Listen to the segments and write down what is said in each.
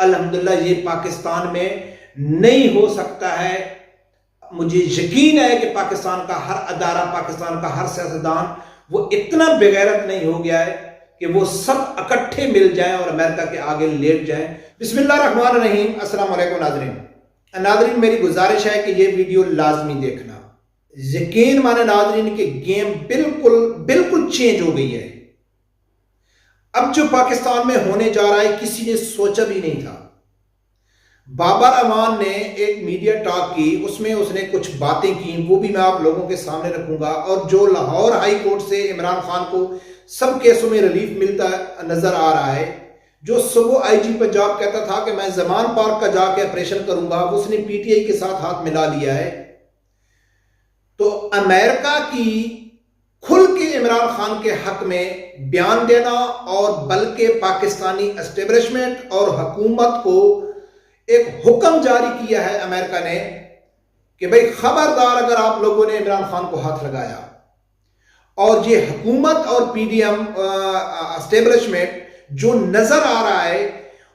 الحمدللہ یہ پاکستان میں نہیں ہو سکتا ہے۔ مجھے یقین ہے کہ پاکستان کا ہر ادارہ، پاکستان کا ہر سیاستدان وہ اتنا بغیرت نہیں ہو گیا ہے کہ وہ سب اکٹھے مل جائیں اور امریکہ کے آگے لیٹ جائیں۔ بسم اللہ الرحمن الرحیم۔ السلام علیکم ناظرین، میری گزارش ہے کہ یہ ویڈیو لازمی دیکھنا۔ یقین مانے ناظرین کہ گیم بالکل چینج ہو گئی ہے۔ اب جو پاکستان میں ہونے جا رہا ہے کسی نے سوچا بھی نہیں تھا۔ بابر امان نے ایک میڈیا ٹاک کی، اس میں اس نے کچھ باتیں کی، وہ بھی میں آپ لوگوں کے سامنے رکھوں گا۔ اور جو لاہور ہائی کورٹ سے عمران خان کو سب کیسوں میں ریلیف ملتا نظر آ رہا ہے، جو صبح آئی جی پنجاب کہتا تھا کہ میں زمان پارک کا جا کے آپریشن کروں گا، اس نے پی ٹی آئی کے ساتھ ہاتھ ملا لیا ہے۔ تو امریکہ کی کھل کے عمران خان کے حق میں بیان دینا اور بلکہ پاکستانی اسٹیبلشمنٹ اور حکومت کو ایک حکم جاری کیا ہے امریکہ نے کہ بھئی خبردار اگر آپ لوگوں نے عمران خان کو ہاتھ لگایا۔ اور یہ حکومت اور پی ڈی ایم اسٹیبلشمنٹ جو نظر آ رہا ہے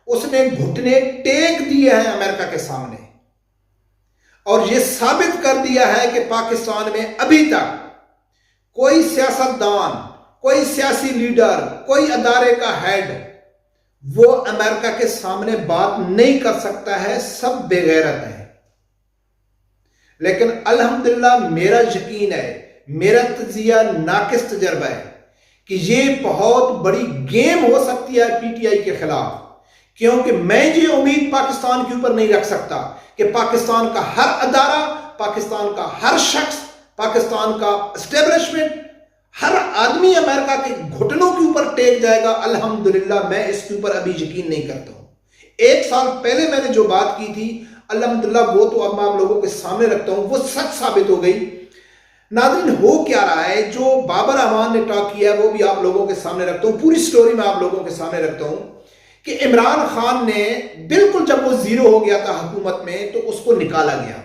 اس نے گھٹنے ٹیک دیے ہیں امریکہ کے سامنے، اور یہ ثابت کر دیا ہے کہ پاکستان میں ابھی تک کوئی سیاستدان، کوئی سیاسی لیڈر، کوئی ادارے کا ہیڈ وہ امریکہ کے سامنے بات نہیں کر سکتا ہے، سب بے غیرت ہیں۔ لیکن الحمدللہ میرا یقین ہے، میرا تجزیہ ناقص تجربہ ہے کہ یہ بہت بڑی گیم ہو سکتی ہے پی ٹی آئی کے خلاف، کیونکہ میں یہ امید پاکستان کے اوپر نہیں رکھ سکتا کہ پاکستان کا ہر ادارہ، پاکستان کا ہر شخص، پاکستان کا اسٹیبلشمنٹ، ہر آدمی امریکہ کے گھٹنوں کے اوپر ٹیک جائے گا۔ الحمدللہ میں اس کے اوپر ابھی یقین نہیں کرتا ہوں۔ 1 سال پہلے میں نے جو بات کی تھی الحمدللہ وہ تو اب میں آپ لوگوں کے سامنے رکھتا ہوں، وہ سچ ثابت ہو گئی۔ ناظرین ہو کیا رہا ہے، جو بابر امان نے ٹاک کیا ہے وہ بھی آپ لوگوں کے سامنے رکھتا ہوں، پوری سٹوری میں آپ لوگوں کے سامنے رکھتا ہوں کہ عمران خان نے بالکل جب وہ زیرو ہو گیا تھا حکومت میں تو اس کو نکالا گیا،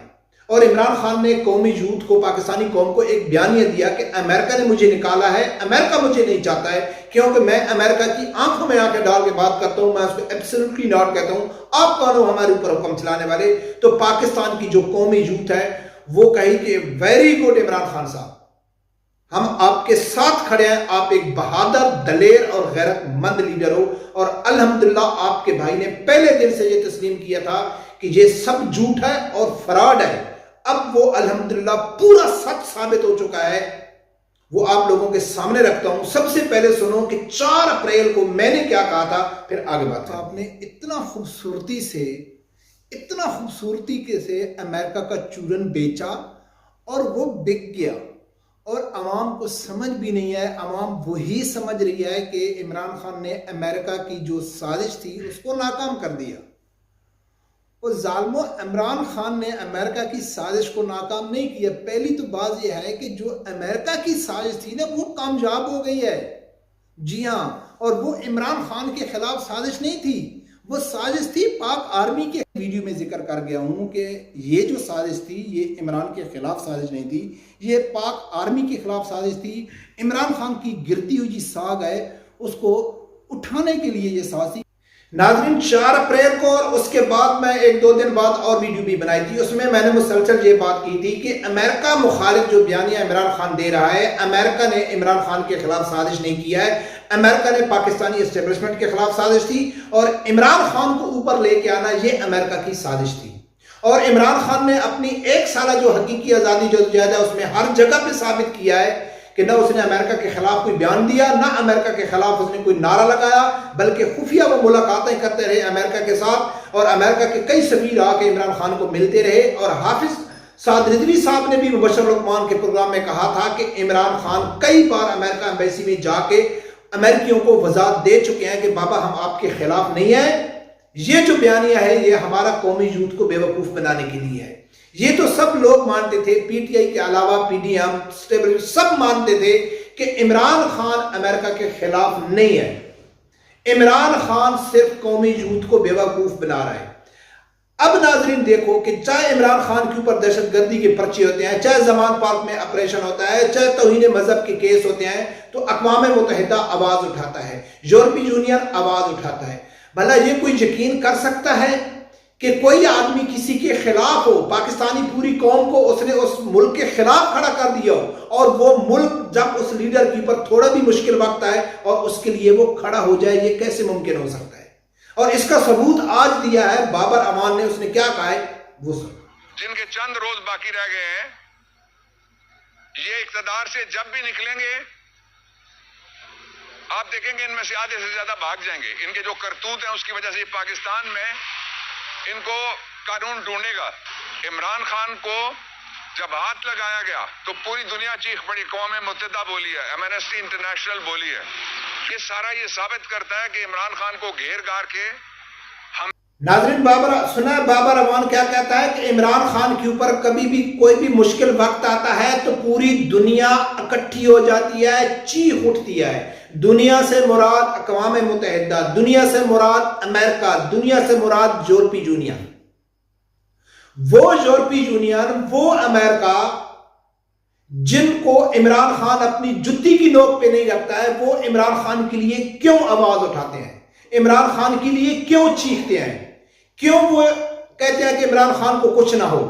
اور عمران خان نے قومی یوتھ کو، پاکستانی قوم کو ایک بیانیہ دیا کہ امریکہ نے مجھے نکالا ہے، امریکہ مجھے نہیں چاہتا ہے، کیونکہ میں امریکہ کی آنکھوں میں آنکھیں ڈال کے بات کرتا ہوں، میں اس کو ایبسلیوٹلی ناٹ کہتا ہوں، آپ کون ہو ہمارے اوپر حکم چلانے والے۔ تو پاکستان کی جو قومی یوتھ ہے وہ کہی کہ ویری گڈ عمران خان صاحب، ہم آپ کے ساتھ کھڑے ہیں، آپ ایک بہادر، دلیر اور غیرت مند لیڈر ہو۔ اور الحمدللہ آپ کے بھائی نے پہلے دن سے یہ تسلیم کیا تھا کہ یہ سب جھوٹ ہے اور فراڈ ہے۔ اب وہ الحمدللہ پورا سچ ثابت ہو چکا ہے، وہ آپ لوگوں کے سامنے رکھتا ہوں۔ سب سے پہلے سنو کہ 4 اپریل کو میں نے کیا کہا تھا، پھر آگے بات۔ آپ نے اتنا خوبصورتی سے امریکہ کا چورن بیچا اور وہ بک گیا، اور عوام کو سمجھ بھی نہیں ہے، عوام وہی سمجھ رہی ہے کہ عمران خان نے امریکہ کی جو سازش تھی اس کو ناکام کر دیا۔ اور ظالمو، عمران خان نے امریکہ کی سازش کو ناکام نہیں کیا۔ پہلی تو بات یہ ہے کہ جو امریکہ کی سازش تھی نا وہ کامیاب ہو گئی ہے، جی ہاں، اور وہ عمران خان کے خلاف سازش نہیں تھی، وہ سازش تھی پاک آرمی کے۔ ویڈیو میں ذکر کر گیا ہوں کہ یہ جو سازش تھی یہ عمران کے خلاف سازش نہیں تھی، یہ پاک آرمی کے خلاف سازش تھی۔ عمران خان کی گرتی ہوئی ساگ ہے اس کو اٹھانے کے لیے یہ سازش تھی۔ ناظرین 4 اپریل کو اور اس کے بعد میں 1-2 دن بعد اور ویڈیو بھی بنائی تھی، اس میں نے مسلسل یہ بات کی تھی کہ امریکہ مخالف جو بیانیہ عمران خان دے رہا ہے، امریکہ نے عمران خان کے خلاف سازش نہیں کیا ہے، امریکہ نے پاکستانی اسٹیبلشمنٹ کے خلاف سازش تھی، اور عمران خان کو اوپر لے کے آنا یہ امریکہ کی سازش تھی۔ اور عمران خان نے اپنی 1 سالہ جو حقیقی آزادی جدوجہد ہے اس میں ہر جگہ پہ ثابت کیا ہے کہ نہ اس نے امریکہ کے خلاف کوئی بیان دیا، نہ امریکہ کے خلاف اس نے کوئی نعرہ لگایا، بلکہ خفیہ وہ ملاقاتیں کرتے رہے امریکہ کے ساتھ، اور امریکہ کے کئی سفیر آ کے عمران خان کو ملتے رہے۔ اور حافظ سعد رضوی صاحب نے بھی مبشر لقمان کے پروگرام میں کہا تھا کہ عمران خان کئی بار امریکہ ایمبیسی میں جا کے امریکیوں کو وضاحت دے چکے ہیں کہ بابا ہم آپ کے خلاف نہیں ہیں، یہ جو بیانیہ ہے یہ ہمارا قومی یوتھ کو بے وقوف بنانے کے لیے ہے۔ یہ تو سب لوگ مانتے تھے، پی ٹی آئی کے علاوہ پی ڈی ایم، سب مانتے تھے کہ عمران خان امریکہ کے خلاف نہیں ہے، عمران خان صرف قومی یوتھ کو بے وقوف بنا رہا ہے۔ اب ناظرین دیکھو کہ چاہے عمران خان کے اوپر دہشت گردی کے پرچے ہوتے ہیں، چاہے زمان پارک میں آپریشن ہوتا ہے، چاہے توہین مذہب کے کیس ہوتے ہیں، تو اقوام متحدہ آواز اٹھاتا ہے، یورپی یونین آواز اٹھاتا ہے، بھلا یہ کوئی یقین کر سکتا ہے کہ کوئی آدمی کسی کے خلاف ہو، پاکستانی پوری قوم کو اس نے اس ملک کے خلاف کھڑا کر دیا ہو، اور وہ ملک جب اس لیڈر کے اوپر تھوڑا بھی مشکل وقت آئے اور اس کے لیے وہ کھڑا ہو جائے؟ یہ کیسے ممکن ہو سکتا ہے؟ اور اس کا ثبوت آج دیا ہے بابر امان نے. اس نے کیا کہا ہے وہ سب، جن کے چند روز باقی رہ گئے ہیں، یہ اقتدار سے جب بھی نکلیں گے آپ دیکھیں گے ان میں سے آدھے سے زیادہ بھاگ جائیں گے. ان کے جو کرتوت ہیں اس کی وجہ سے پاکستان میں ان کو قانون ڈھونڈے گا. عمران خان کو جب ہاتھ لگایا گیا تو پوری دنیا چیخ پڑی، اقوام متحدہ بولی ہے، ایمنسٹی انٹرنیشنل بولی ہے. یہ سارا یہ ثابت کرتا ہے کہ عمران خان کو گھیر گھار کے ناظرین سنا بابر امان کیا کہتا ہے کہ عمران خان کے اوپر کبھی بھی کوئی بھی مشکل وقت آتا ہے تو پوری دنیا اکٹھی ہو جاتی ہے، چیخ اٹھتی ہے. دنیا سے مراد اقوام متحدہ، دنیا سے مراد امریکہ، دنیا سے مراد یورپی یونین. وہ یورپی یونین، وہ امریکہ جن کو عمران خان اپنی جتی کی نوک پہ نہیں رکھتا ہے، وہ عمران خان کے لیے کیوں آواز اٹھاتے ہیں؟ عمران خان کے لیے کیوں چیختے ہیں؟ کیوں وہ کہتے ہیں کہ عمران خان کو کچھ نہ ہو؟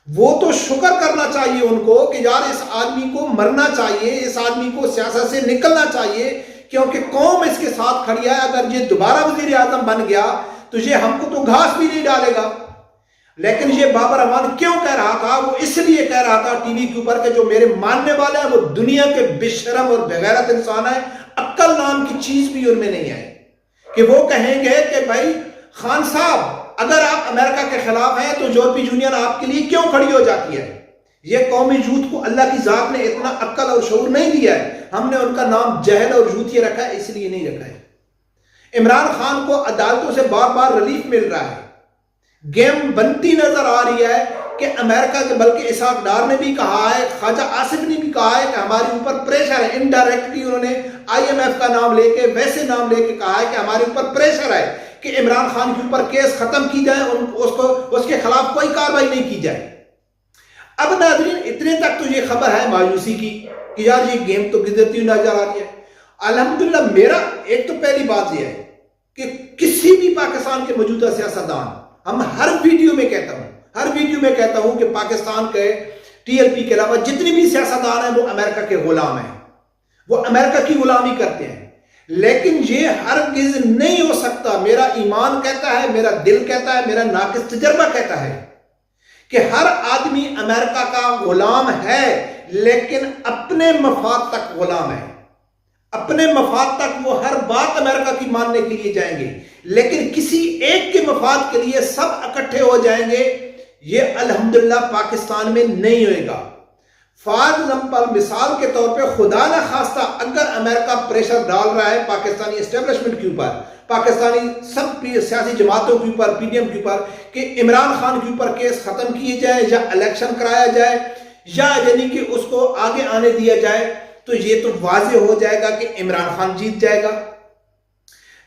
وہ تو شکر کرنا چاہیے ان کو کہ یار اس آدمی کو مرنا چاہیے، اس آدمی کو سیاست سے نکلنا چاہیے، کیونکہ قوم اس کے ساتھ کھڑی ہے. اگر یہ دوبارہ وزیر اعظم بن گیا تو یہ ہم کو تو گھاس بھی نہیں ڈالے گا. لیکن یہ بابر امان کیوں کہہ رہا تھا؟ وہ اس لیے کہہ رہا تھا ٹی وی کے اوپر کہ جو میرے ماننے والے ہیں وہ دنیا کے بے شرم اور بغیرت انسان ہیں، عقل نام کی چیز بھی ان میں نہیں ہے، کہ وہ کہیں گے کہ بھائی خان صاحب اگر آپ امریکہ کے خلاف ہیں تو یورپی یونین آپ کے لیے کیوں کھڑی ہو جاتی ہے؟ یہ قومی یوتھ کو اللہ کی ذات نے اتنا عقل اور شعور نہیں دیا ہے. ہم نے ان کا نام جہل اور یوتھی رکھا ہے، اس لیے نہیں رکھا ہے. عمران خان کو عدالتوں سے بار بار ریلیف مل رہا ہے، گیم بنتی نظر آ رہی ہے کہ امریکہ کے، بلکہ اسحاق ڈار نے بھی کہا ہے، خواجہ آصف نے بھی کہا ہے کہ ہمارے اوپر پریشر ہے. انڈائریکٹلی انہوں نے آئی ایم ایف کا نام لے کے، ویسے نام لے کے کہا ہے کہ ہمارے اوپر پریشر ہے کہ عمران خان کے اوپر کیس ختم کی جائے، اس کے خلاف کوئی کاروائی نہیں کی جائے. اب ناظرین اتنے تک تو یہ خبر ہے مایوسی کی کہ یار یہ گیم تو گزرتی ہوئی نظر آ رہی ہے. الحمدللہ میرا ایک تو پہلی بات یہ ہے کہ کسی بھی پاکستان کے موجودہ سیاستدان، ہم ہر ویڈیو میں کہتا ہوں کہ پاکستان کے ٹی ایل پی کے علاوہ جتنی بھی سیاستدان ہیں وہ امریکہ کے غلام ہیں، وہ امریکہ کی غلامی کرتے ہیں. لیکن یہ ہرگز نہیں ہو سکتا. میرا ایمان کہتا ہے، میرا دل کہتا ہے، میرا ناقص تجربہ کہتا ہے کہ ہر آدمی امریکہ کا غلام ہے، لیکن اپنے مفاد تک غلام ہے. اپنے مفاد تک وہ ہر بات امریکہ کی ماننے کے لیے جائیں گے، لیکن کسی ایک کے مفاد کے لیے سب اکٹھے ہو جائیں گے، یہ الحمدللہ پاکستان میں نہیں ہوئے گا. فار ایگزامپل، مثال کے طور پہ خدا نہ خواستہ اگر امریکہ پریشر ڈال رہا ہے پاکستانی اسٹیبلشمنٹ کے اوپر، پاکستانی سب سیاسی جماعتوں کے اوپر، پی ڈی ایم کے اوپر، کہ عمران خان کے اوپر کیس ختم کیے جائے یا الیکشن کرایا جائے یا یعنی کہ اس کو آگے آنے دیا جائے، تو یہ تو واضح ہو جائے گا کہ عمران خان جیت جائے گا.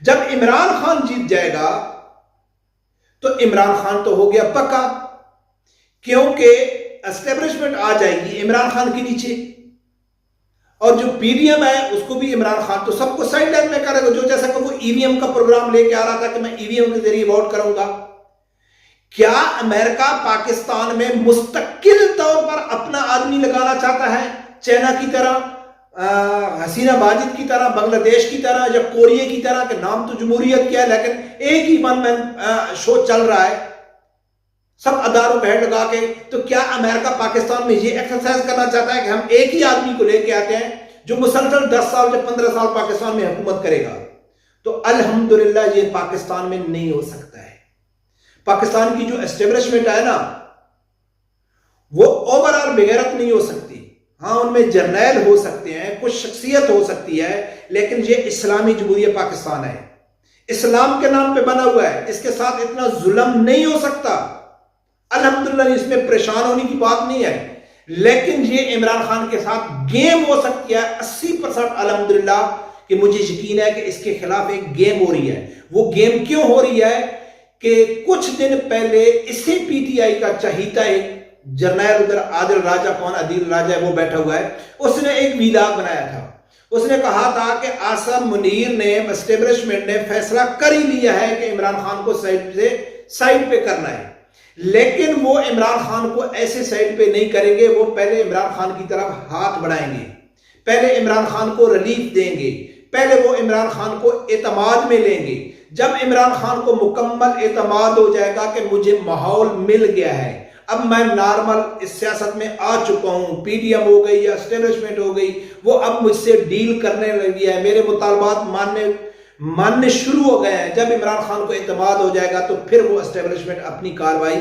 جب عمران خان جیت جائے گا تو عمران خان تو ہو گیا پکا، کیونکہ اسٹیبلشمنٹ آ جائے گی عمران خان کے نیچے، اور جو پی ڈی ایم ہے اس کو بھی عمران خان تو سب کو سائڈ لائن میں کرے گا. جو جیسا کہ وہ ای وی ایم کا پروگرام لے کے آ رہا تھا کہ میں ای وی ایم کے ذریعے ووٹ کروں گا. کیا امریکہ پاکستان میں مستقل طور پر اپنا آدمی لگانا چاہتا ہے، چائنا کی طرح، حسینہ ماجد کی طرح، بنگلہ دیش کی طرح یا کوریا کی طرح، کہ نام تو جمہوریت کیا ہے لیکن ایک ہی ون مین شو چل رہا ہے سب اداروں پہ ہیڈ لگا کے؟ تو کیا امریکہ پاکستان میں یہ ایکسرسائز کرنا چاہتا ہے کہ ہم ایک ہی آدمی کو لے کے آتے ہیں جو مسلسل 10 سال یا 15 سال پاکستان میں حکومت کرے گا؟ تو الحمدللہ یہ پاکستان میں نہیں ہو سکتا ہے. پاکستان کی جو اسٹیبلشمنٹ ہے نا وہ اوورآل بغیرت نہیں ہو سکتی. ہاں ان میں جرنیل ہو سکتے ہیں، کچھ شخصیت ہو سکتی ہے، لیکن یہ اسلامی جمہوریہ پاکستان ہے، اسلام کے نام پہ بنا ہوا ہے، اس کے ساتھ اتنا ظلم نہیں ہو سکتا. الحمدللہ اس میں پریشان ہونے کی بات نہیں ہے، لیکن یہ عمران خان کے ساتھ گیم ہو سکتی ہے 80%. الحمدللہ کہ مجھے یقین ہے کہ اس کے خلاف ایک گیم ہو رہی ہے. وہ گیم کیوں ہو رہی ہے کہ کچھ دن پہلے اسی پی ٹی آئی کا چہیتا ہے جرنیل ادھر عادل راجہ، کون عادل راجہ ہے وہ بیٹھا ہوا ہے، اس نے ایک ویلاگ بنایا تھا. اس نے کہا تھا کہ آصم منیر نے اسٹیبلشمنٹ نے فیصلہ کر ہی لیا ہے کہ عمران خان کو سائڈ پہ کرنا ہے، لیکن وہ عمران خان کو ایسے سائڈ پہ نہیں کریں گے، وہ پہلے عمران خان کی طرف ہاتھ بڑھائیں گے، پہلے عمران خان کو ریلیف دیں گے، پہلے وہ عمران خان کو اعتماد میں لیں گے۔ جب عمران خان کو مکمل اعتماد ہو جائے گا کہ مجھے ماحول مل گیا ہے، اب میں نارمل اس سیاست میں آ چکا ہوں، پی ڈی ایم ہو گئی یا اسٹیبلشمنٹ ہو گئی، وہ اب مجھ سے ڈیل کرنے لگی ہے، میرے مطالبات ماننے شروع ہو گئے ہیں۔ جب عمران خان کو اعتماد ہو جائے گا تو پھر وہ اسٹیبلشمنٹ اپنی کاروائی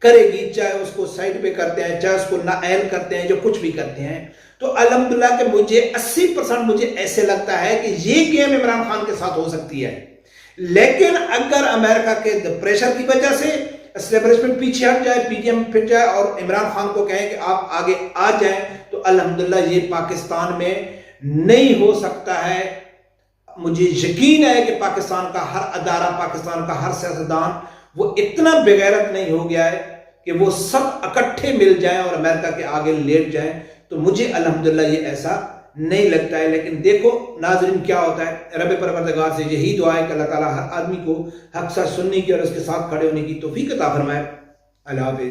کرے گی، چاہے اس کو سائڈ پہ کرتے ہیں، چاہے اس کو نااہل کرتے ہیں، جو کچھ بھی کرتے ہیں۔ تو الحمدللہ کہ مجھے 80% مجھے ایسے لگتا ہے کہ یہ گیم عمران خان کے ساتھ ہو سکتی ہے، لیکن اگر امریکہ کے پریشر کی وجہ سے اسٹیبلشمنٹ پیچھے ہٹ جائے، پی ڈی ایم پھٹ جائے اور عمران خان کو کہیں کہ آپ آگے آ جائیں، تو الحمدللہ یہ پاکستان میں نہیں ہو سکتا ہے۔ مجھے یقین ہے کہ پاکستان کا ہر ادارہ، پاکستان کا ہر سیاستدان وہ اتنا بغیرت نہیں ہو گیا ہے کہ وہ سب اکٹھے مل جائیں اور امریکہ کے آگے لیٹ جائیں، تو مجھے الحمدللہ یہ ایسا نہیں لگتا ہے۔ لیکن دیکھو ناظرین کیا ہوتا ہے۔ رب پروردگار سے یہی دعا ہے کہ اللہ تعالیٰ ہر آدمی کو حق سچ سننے کی اور اس کے ساتھ کھڑے ہونے کی توفیق عطا فرمائے۔ اللہ حافظ۔